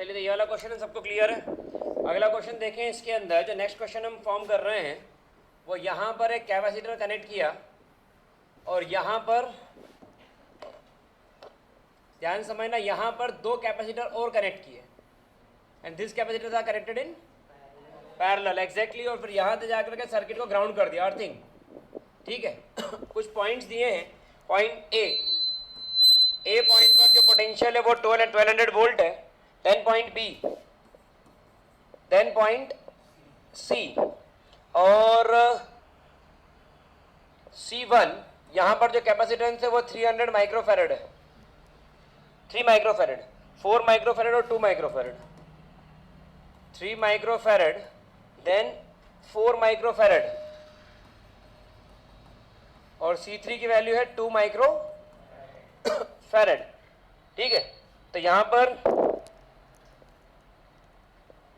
चलिए, तो ये वाला क्वेश्चन सबको क्लियर है। अगला क्वेश्चन देखें। इसके अंदर जो नेक्स्ट क्वेश्चन हम फॉर्म कर रहे हैं वो यहाँ पर एक कैपेसिटर कनेक्ट किया और यहाँ पर ध्यान समझना, यहाँ पर दो कैपेसिटर और कनेक्ट किए and this capacitor are connected in parallel exactly. और फिर यहाँ से जाकर के सर्किट को ग्राउंड कर दिया, अर्थिंग। ठीक है। कुछ पॉइंट्स दिए हैं। पॉइंट ए पॉइंट पर जो पोटेंशियल है वो 1200 वोल्ट है। Then point B, then point C और C1 यहाँ पर जो कैपेसिटेंस है वो 300 माइक्रोफेरेड है। 3 माइक्रोफेरेड, 4 माइक्रोफेरेड और 2 माइक्रोफेरेड। 3 माइक्रोफेरेड देन 4 माइक्रोफेरेड और C3 की वैल्यू है 2 माइक्रोफेरेड। ठीक है। तो यहाँ पर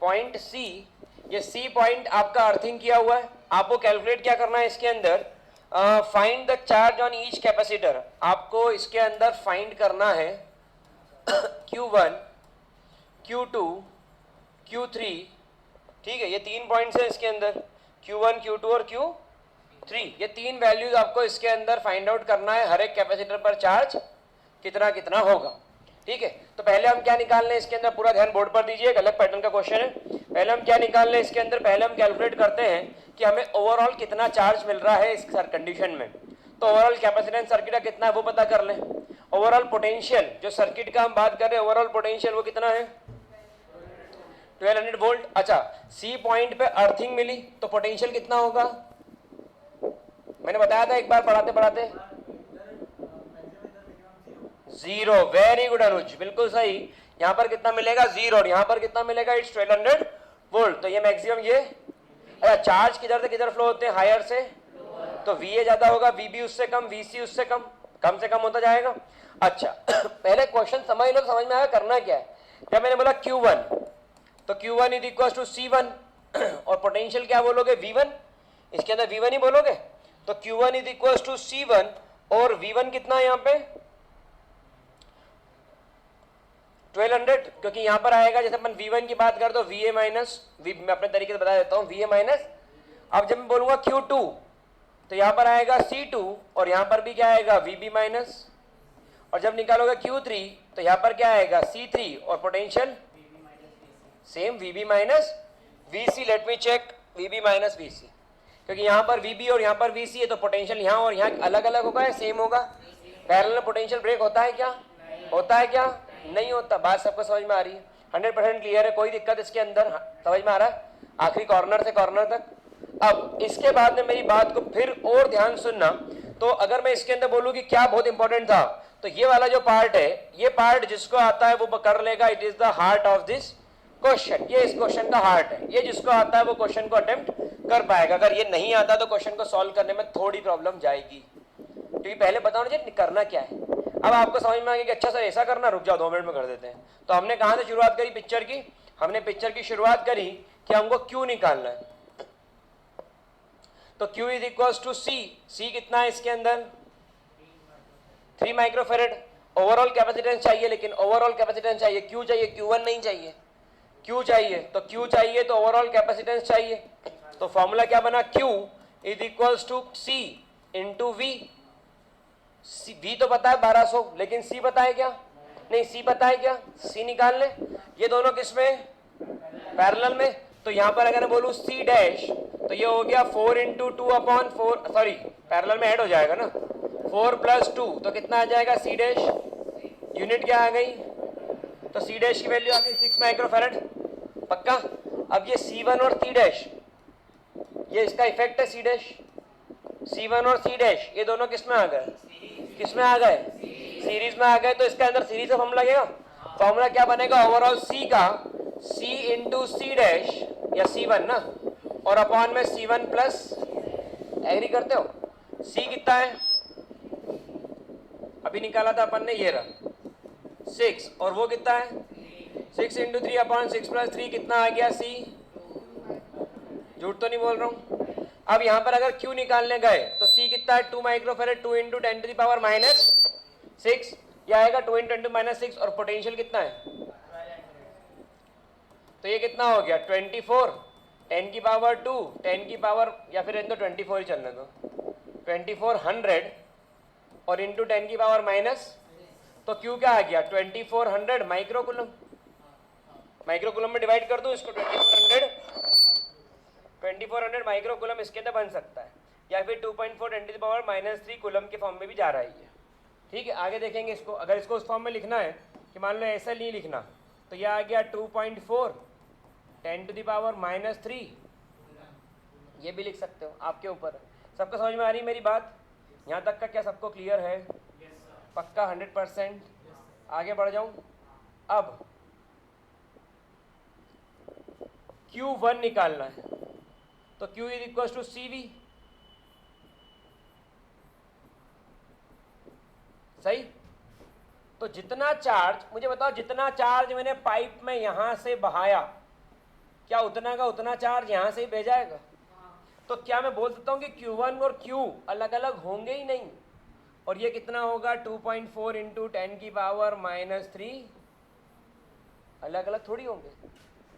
पॉइंट सी, ये सी पॉइंट आपका अर्थिंग किया हुआ है। आपको कैलकुलेट क्या करना है इसके अंदर, find the charge on each capacitor. आपको इसके अंदर फाइंड करना है Q1, Q2, Q3। ठीक है, ये 3 पॉइंट्स हैं इसके अंदर, Q1, Q2 और Q3। ये 3 वैल्यूज आपको इसके अंदर फाइंड आउट करना है, हर एक कैपेसिटर पर चार्ज कितना कितना होगा। ठीक है। तो पहले हम क्या निकाल लें इसके अंदर, पूरा ध्यान बोर्ड पर दीजिए, अलग पैटर्न का क्वेश्चन है। पहले हम क्या निकाल लें इसके अंदर, पहले हम कैलकुलेट करते हैं कि हमें ओवरऑल कितना चार्ज मिल रहा है इस कंडीशन में। तो ओवरऑल कैपेसिटेंस सर्किट का कितना है वो पता कर लें। ओवरऑल पोटेंशियल, जो सर्किट का हम बात कर रहे हैं, ओवरऑल पोटेंशियल वो कितना है, 1200 वोल्ट। अच्छा, सी पॉइंट पे अर्थिंग मिली तो पोटेंशियल कितना होगा, मैंने बताया था एक बार पढ़ाते पढ़ाते, 0। वेरी गुड अनुज, बिल्कुल सही। यहाँ पर कितना मिलेगा, 0, और यहाँ पर कितना मिलेगा, इट्स 1200 वोल्ट। तो ये मैक्सिमम, ये अच्छा चार्ज किधर से किधर फ्लो होते हैं, हायर से, तो VA ज्यादा होगा, VB उससे कम, VC उससे कम से कम होता जाएगा। अच्छा पहले क्वेश्चन समझ लो, समझ में आया करना क्या है। जब मैंने बोला Q1, तो Q1 is equal to C1 और पोटेंशियल क्या बोलोगे, V1। इसके अंदर V1 ही बोलोगे। तो Q1 is equal to C1 और V1 कितना है यहाँ पे 1200, क्योंकि यहां पर आएगा जैसे अपन V1 की बात कर तो VA माइनस, मैं अपने तरीके से बता देता हूं, VA माइनस। अब जब मैं बोलूंगा Q2 तो यहां पर आएगा C2 और यहां पर भी क्या आएगा, VB माइनस। और जब निकालोगे Q3 तो यहां पर क्या आएगा, C3 और potential same, VB minus VC। Let me check, VB minus VC, क्योंकि यहां पर VB और यहां पर VC है तो पोटेंशियल यहां और यहां अलग अलग होगा या सेम होगा। पैरेलल में पोटेंशियल ब्रेक होता है क्या, होता है क्या, नहीं होता। बात सबको समझ में आ रही है, 100% क्लियर है, कोई दिक्कत इसके अंदर, समझ में आ रहा है आखिरी कॉर्नर से कॉर्नर तक। अब इसके बाद में मेरी बात को फिर और ध्यान सुनना। तो अगर मैं इसके अंदर बोलूं कि क्या बहुत इंपॉर्टेंट था, तो ये वाला जो पार्ट है, ये पार्ट जिसको आता है वो कर लेगा, it is the heart of this question. ये इस क्वेश्चन का हार्ट है, ये जिसको आता है वो क्वेश्चन को अटेम्प्ट कर पाएगा। अगर ये नहीं आता तो क्वेश्चन को सॉल्व करने में थोड़ी प्रॉब्लम जाएगी। क्योंकि पहले बताओ ना करना क्या है। अब आपको समझ में आ गया कि अच्छा सर ऐसा करना, रुक जाओ 2 मिनट में कर देते हैं। तो हमने कहां से शुरुआत करी, पिक्चर की। हमने पिक्चर की शुरुआत करी कि हमको Q निकालना है। तो Q is equal to C कितना है इसके अंदर, 3 माइक्रोफेरेड। ओवरऑल कैपेसिटेंस चाहिए, लेकिन ओवरऑल कैपेसिटेंस चाहिए, Q चाहिए, Q1 नहीं चाहिए, Q चाहिए। तो Q चाहिए तो ओवरऑल कैपेसिटेंस चाहिए। तो फॉर्मूला क्या बना, Q is equal to C into V। V तो पता है 1200, लेकिन C पता है क्या, नहीं C पता है क्या, C निकाल ले। ये दोनों किस में, पैरेलल में। तो यहां पर अगर मैं बोलूं C डैश तो ये हो गया 4 इंटू 2/4, सॉरी पैरेलल में ऐड हो जाएगा ना, 4 + 2 तो कितना आ जाएगा C डैश, यूनिट क्या आ गई, तो C डैश की वैल्यू आ गई 6 माइक्रोफेरेड, पक्का। अब ये C1 और C डैश, ये इसका इफेक्ट है C डैश, C1 और C डैश ये दोनों किस में आ गए, किस में आ गए, सीरीज में आ गए। तो इसके अंदर सीरीज का फॉर्मूला लगेगा। फॉर्मूला क्या बनेगा, ओवरऑल C का C इंटू C डैश या C1 ना, और अपॉन में C1 प्लस, एग्री करते हो, C कितना है अभी निकाला था अपन ने, ये रहा 6, और वो कितना है 6 इंटू 3/6 + 3 कितना आ गया C, झूठ तो नहीं बोल रहा हूं। अब यहां पर अगर Q निकालने गए तो C कितना है 2 माइक्रोफेरेड, 2 इंटू 10⁻⁻⁶ ये आएगा 2 इंटू 10⁻⁶। और पोटेंशियल कितना है तो ये कितना हो गया 24, 10 की पावर 2, 10 की पावर, या फिर इनको 24 ही चलने दो, 2400 और इंटू 10 की पावर माइनस, तो क्यू क्या आ गया 2400 माइक्रोकुलम। माइक्रोकुलम में डिवाइड कर दो इसको, 2400 माइक्रोकुलम इसके अंदर बन सकता है, या फिर 2.4 10 की पावर -3 कुलम के फॉर्म में भी जा रहा है ये। ठीक है, आगे देखेंगे इसको। अगर इसको उस फॉर्म में लिखना है कि मान लो ऐसा नहीं लिखना, तो यह आ गया 2.4 10 की पावर -3, ये भी लिख सकते हो, आपके ऊपर है। सबको समझ में आ रही है मेरी बात? यहाँ तक का क्या सबको क्लियर है? पक्का 100%? आगे बढ़ जाऊँ। अब Q1 निकालना है, तो Q is equal to CV, सही। तो जितना चार्ज, मुझे बताओ, जितना चार्ज मैंने पाइप में यहां से बहाया, क्या उतना का उतना चार्ज यहां से ही भेजाएगा? तो क्या मैं बोल सकता हूं कि Q1 और Q अलग अलग होंगे ही नहीं? और ये कितना होगा 2.4 इंटू 10 की पावर -3, अलग अलग थोड़ी होंगे।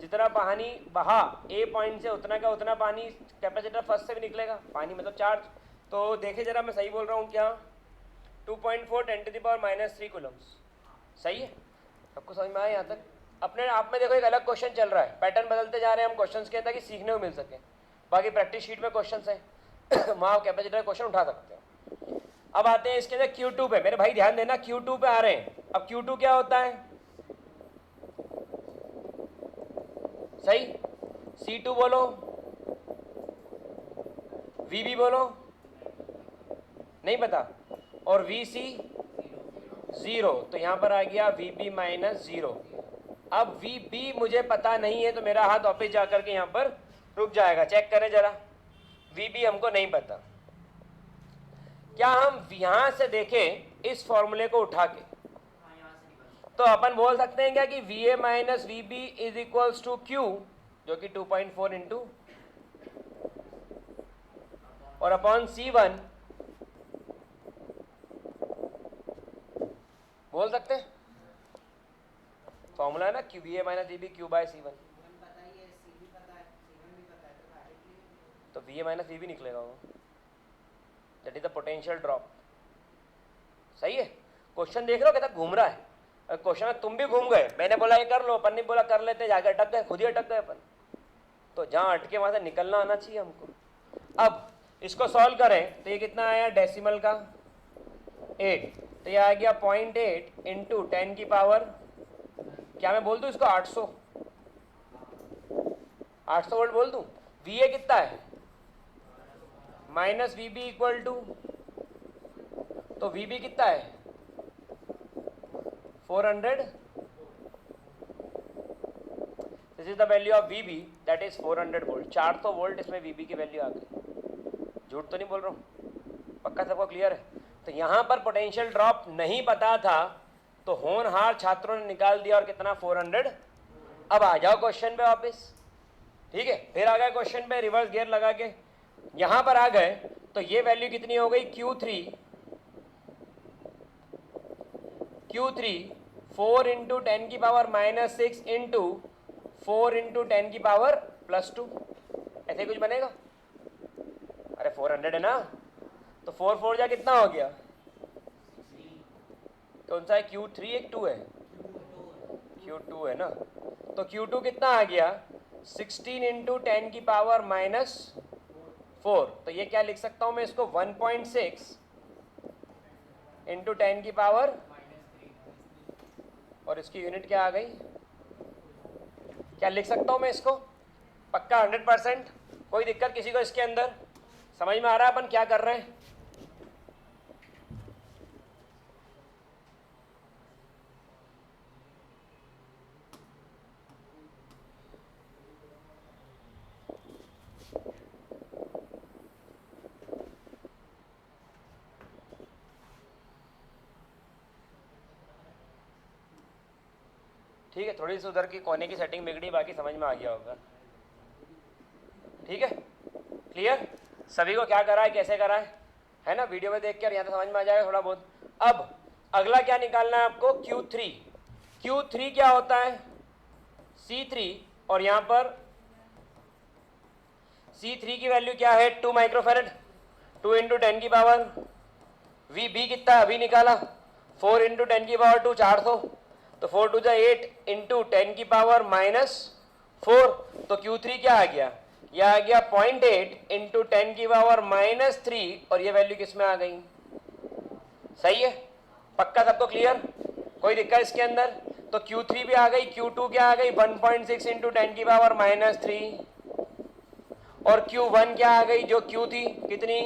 जितना पानी बहा ए पॉइंट से, उतना का उतना पानी कैपेसिटर फर्स्ट से भी निकलेगा, पानी मतलब चार्ज। तो देखे जरा, मैं सही बोल रहा हूँ क्या? 2.4 10 की पावर -3 कूलम्स, सही है? आपको समझ में आया यहाँ तक? अपने आप में देखो, एक अलग क्वेश्चन चल रहा है, पैटर्न बदलते जा रहे हैं हम क्वेश्चंस के, ताकि सीखने को मिल सके। बाकी प्रैक्टिस शीट में क्वेश्चंस है वहाँ कैपेसिटर क्वेश्चन उठा सकते हो। अब आते हैं इसके अंदर Q2 पे। मेरे भाई ध्यान देना, Q2 पे आ रहे हैं। अब Q2 क्या होता है? सही। C2 बोलो, VB बोलो, नहीं पता, और VC 0, तो यहां पर आ गया VB -0। अब VB मुझे पता नहीं है, तो मेरा हाथ वापस जाकर के यहां पर रुक जाएगा। चेक करें जरा, VB हमको नहीं पता। क्या हम यहां से देखें इस फॉर्मूले को उठा के, तो अपन बोल सकते हैं क्या कि VA - VB is equals to Q, जो कि 2.4 इंटू और अपॉन C1, बोल सकते हैं। फॉर्मूला है ना VA - VB Q/C1, तो VA - VB निकलेगा वो, that is the potential drop. सही है? क्वेश्चन देख रहे हो कैसा घूम रहा है? क्वेश्चन में तुम भी घूम गए, मैंने बोला ये कर लो, अपन ने बोला कर लेते, जाकर अटक गए, खुद ही अटक गए अपन। तो जहां अटके वहां से निकलना आना चाहिए हमको। अब इसको सॉल्व करें तो ये कितना आया डेसिमल का 8, तो ये आ गया 0.8 इंटू 10 की पावर, क्या मैं बोल दूं इसको 800 वोल्ट बोल दूं। VA कितना है -VB इक्वल टू, तो VB कितना है 400, this is the value of VB, that is 400 volt. 400 volt इसमें VB की वैल्यू आ गई। झूठ तो नहीं बोल रहा हूँ? पक्का सबको क्लियर है? तो यहाँ पर पोटेंशियल ड्रॉप नहीं पता था, तो होनहार छात्रों ने निकाल दिया, और कितना 400। अब आ जाओ क्वेश्चन पे वापस। ठीक है, फिर आ गए क्वेश्चन पे, रिवर्स गियर लगा के यहाँ पर आ गए, तो ये वैल्यू कितनी हो गई Q3 4 इंटू 10 की पावर -6 इंटू 4 इंटू 10 की पावर +2, ऐसे कुछ बनेगा? अरे 400 है ना, तो 4 4 जा कितना हो गया? कौन सा है? Q3 एक 2 है, Q2 है ना, तो Q2 कितना आ गया 16 इंटू 10 की पावर -4। तो ये क्या लिख सकता हूं मैं इसको 1.6 इंटू 10 की पावर, और इसकी यूनिट क्या आ गई? क्या लिख सकता हूं मैं इसको? पक्का 100%? कोई दिक्कत किसी को इसके अंदर? समझ में आ रहा है अपन क्या कर रहे हैं? ठीक है, थोड़ी सी उधर की कोने की सेटिंग बिगड़ी, बाकी समझ में आ गया होगा। ठीक है, क्लियर? सभी को क्या करा है, कैसे करा है ना, वीडियो में देख कर यहाँ तो समझ में आ जाएगा थोड़ा बहुत। अब अगला क्या निकालना है आपको? Q3 क्या होता है? C3 और यहां पर C3 की वैल्यू क्या है 2 माइक्रोफेरेड, 2 इंटू 10 की पावर, VB कितना अभी निकाला 4 इंटू 10 की पावर 2 400, तो 4 टू जा 8 इंटू 10 की पावर -4, तो Q3 क्या आ गया, यह आ गया 0.8 इंटू 10 की पावर -3, और ये वैल्यू किस में आ गई, सही है, पक्का सबको क्लियर, कोई दिक्कत इसके अंदर, तो Q3 भी आ गई, Q2 क्या आ गई 1.6 इंटू 10 की पावर -3, और Q1 क्या आ गई जो Q थी कितनी,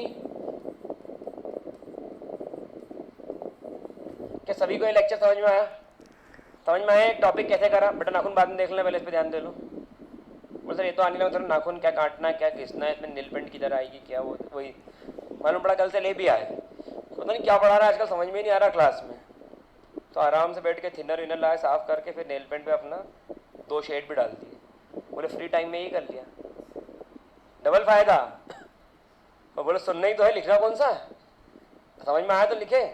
क्या सभी को ये लेक्चर समझ में आया, समझ में आया एक टॉपिक कैसे करा, बेटा नाखून बाद में देख लेना, पहले इस पे ध्यान दे लो। बोल सर ये तो आने लगा, नाखून क्या काटना क्या घिसना है, इसमें नील पेंट किधर आएगी क्या, वो वही मालूम पड़ा, कल से ले भी आए, पता नहीं क्या पढ़ा रहा है आजकल, समझ में नहीं आ रहा क्लास में, तो आराम से बैठ के थिनर विनर लाए साफ करके, फिर नेल पेंट पे अपना 2 शेड भी डाल दिए, बोले फ्री टाइम में ही कर लिया, डबल फायदा। और बोले सुनना ही तो है, लिखना कौन सा, समझ में आया तो लिखे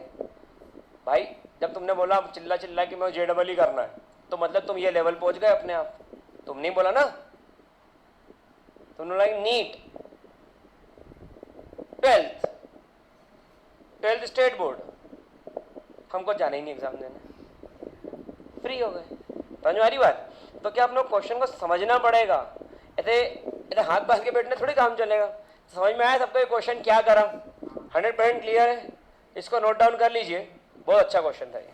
भाई, जब तुमने बोला चिल्ला चिल्ला कि मैं JEE ही करना है, तो मतलब तुम ये लेवल पहुंच गए अपने आप, तुम नहीं बोला ना, तुमने बोला नीट 12th स्टेट बोर्ड, हमको जाना ही नहीं एग्जाम देने, फ्री हो गए, समझ में आ रही बात, तो क्या अपने क्वेश्चन को समझना पड़ेगा, ऐसे ऐसे हाथ बांध के बैठने थोड़ी काम चलेगा, समझ में आया सबको ये क्वेश्चन क्या करा, 100% क्लियर है, इसको नोट डाउन कर लीजिए, बहुत अच्छा क्वेश्चन था ये।